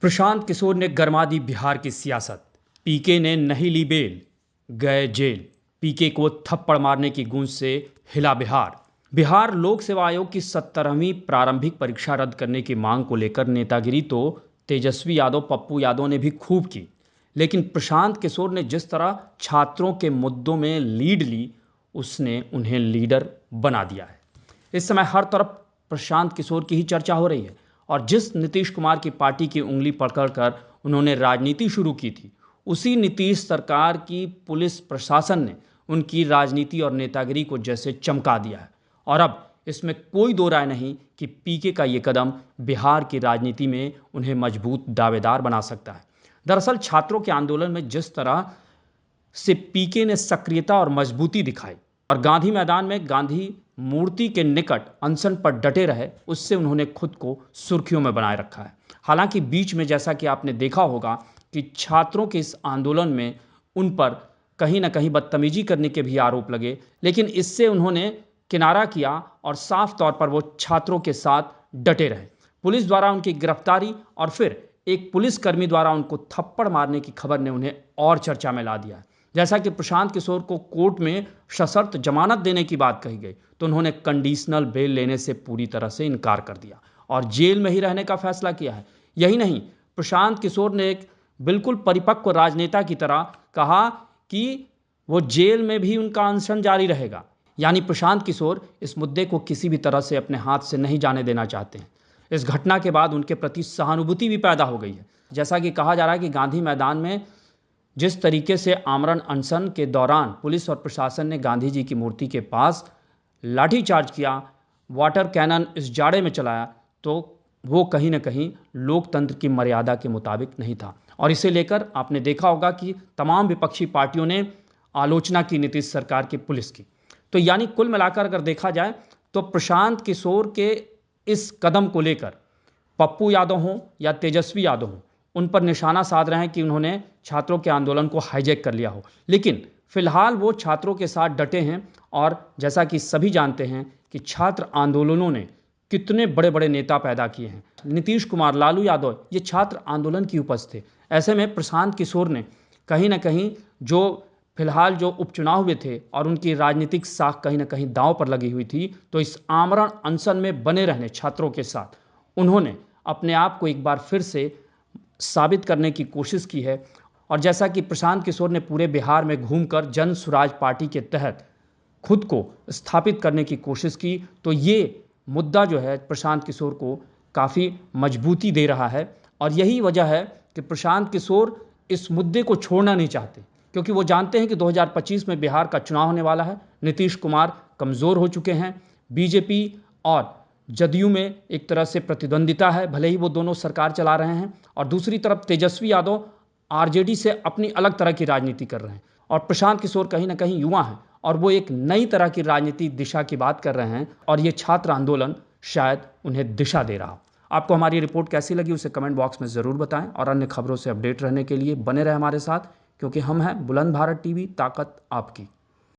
प्रशांत किशोर ने गरमा दी बिहार की सियासत। पीके ने नहीं ली बेल, गए जेल। पीके को थप्पड़ मारने की गूंज से हिला बिहार। बिहार लोक सेवा आयोग की 17वीं प्रारंभिक परीक्षा रद्द करने की मांग को लेकर नेतागिरी तो तेजस्वी यादव, पप्पू यादव ने भी खूब की, लेकिन प्रशांत किशोर ने जिस तरह छात्रों के मुद्दों में लीड ली, उसने उन्हें लीडर बना दिया है। इस समय हर तरफ प्रशांत किशोर की ही चर्चा हो रही है और जिस नीतीश कुमार की पार्टी की उंगली पकड़कर उन्होंने राजनीति शुरू की थी, उसी नीतीश सरकार की पुलिस प्रशासन ने उनकी राजनीति और नेतागिरी को जैसे चमका दिया है। और अब इसमें कोई दो राय नहीं कि पीके का ये कदम बिहार की राजनीति में उन्हें मजबूत दावेदार बना सकता है। दरअसल छात्रों के आंदोलन में जिस तरह से पीके ने सक्रियता और मजबूती दिखाई और गांधी मैदान में गांधी मूर्ति के निकट अनशन पर डटे रहे, उससे उन्होंने खुद को सुर्खियों में बनाए रखा है। हालांकि बीच में जैसा कि आपने देखा होगा कि छात्रों के इस आंदोलन में उन पर कहीं ना कहीं बदतमीजी करने के भी आरोप लगे, लेकिन इससे उन्होंने किनारा किया और साफ तौर पर वो छात्रों के साथ डटे रहे। पुलिस द्वारा उनकी गिरफ्तारी और फिर एक पुलिसकर्मी द्वारा उनको थप्पड़ मारने की खबर ने उन्हें और चर्चा में ला दिया। जैसा कि प्रशांत किशोर को कोर्ट में सशर्त जमानत देने की बात कही गई, तो उन्होंने कंडीशनल बेल लेने से पूरी तरह से इनकार कर दिया और जेल में ही रहने का फैसला किया है। यही नहीं, प्रशांत किशोर ने एक बिल्कुल परिपक्व राजनेता की तरह कहा कि वो जेल में भी उनका अनशन जारी रहेगा। यानी प्रशांत किशोर इस मुद्दे को किसी भी तरह से अपने हाथ से नहीं जाने देना चाहते हैं। इस घटना के बाद उनके प्रति सहानुभूति भी पैदा हो गई है। जैसा कि कहा जा रहा है कि गांधी मैदान में जिस तरीके से आमरण अनशन के दौरान पुलिस और प्रशासन ने गांधी जी की मूर्ति के पास लाठीचार्ज किया, वाटर कैनन इस जाड़े में चलाया, तो वो कहीं ना कहीं लोकतंत्र की मर्यादा के मुताबिक नहीं था। और इसे लेकर आपने देखा होगा कि तमाम विपक्षी पार्टियों ने आलोचना की नीतीश सरकार की पुलिस की। तो यानी कुल मिलाकर अगर देखा जाए तो प्रशांत किशोर के इस कदम को लेकर पप्पू यादव हों या तेजस्वी यादव हों, उन पर निशाना साध रहे हैं कि उन्होंने छात्रों के आंदोलन को हाईजैक कर लिया हो। लेकिन फिलहाल वो छात्रों के साथ डटे हैं और जैसा कि सभी जानते हैं कि छात्र आंदोलनों ने कितने बड़े बड़े नेता पैदा किए हैं। नीतीश कुमार, लालू यादव, ये छात्र आंदोलन की उपज थे। ऐसे में प्रशांत किशोर ने कहीं ना कहीं फिलहाल जो उपचुनाव हुए थे और उनकी राजनीतिक साख कहीं ना कहीं दांव पर लगी हुई थी, तो इस आमरण अनशन में बने रहने छात्रों के साथ उन्होंने अपने आप को एक बार फिर से साबित करने की कोशिश की है। और जैसा कि प्रशांत किशोर ने पूरे बिहार में घूमकर जन स्वराज पार्टी के तहत खुद को स्थापित करने की कोशिश की, तो ये मुद्दा जो है प्रशांत किशोर को काफ़ी मजबूती दे रहा है। और यही वजह है कि प्रशांत किशोर इस मुद्दे को छोड़ना नहीं चाहते, क्योंकि वो जानते हैं कि 2025 में बिहार का चुनाव होने वाला है। नीतीश कुमार कमज़ोर हो चुके हैं, बीजेपी और जदयू में एक तरह से प्रतिद्वंदिता है, भले ही वो दोनों सरकार चला रहे हैं। और दूसरी तरफ तेजस्वी यादव आरजेडी से अपनी अलग तरह की राजनीति कर रहे हैं और प्रशांत किशोर कहीं ना कहीं युवा हैं और वो एक नई तरह की राजनीति दिशा की बात कर रहे हैं और ये छात्र आंदोलन शायद उन्हें दिशा दे रहा हो। आपको हमारी रिपोर्ट कैसी लगी उसे कमेंट बॉक्स में ज़रूर बताएं और अन्य खबरों से अपडेट रहने के लिए बने रहे हमारे साथ, क्योंकि हम हैं बुलंद भारत टीवी, ताकत आपकी।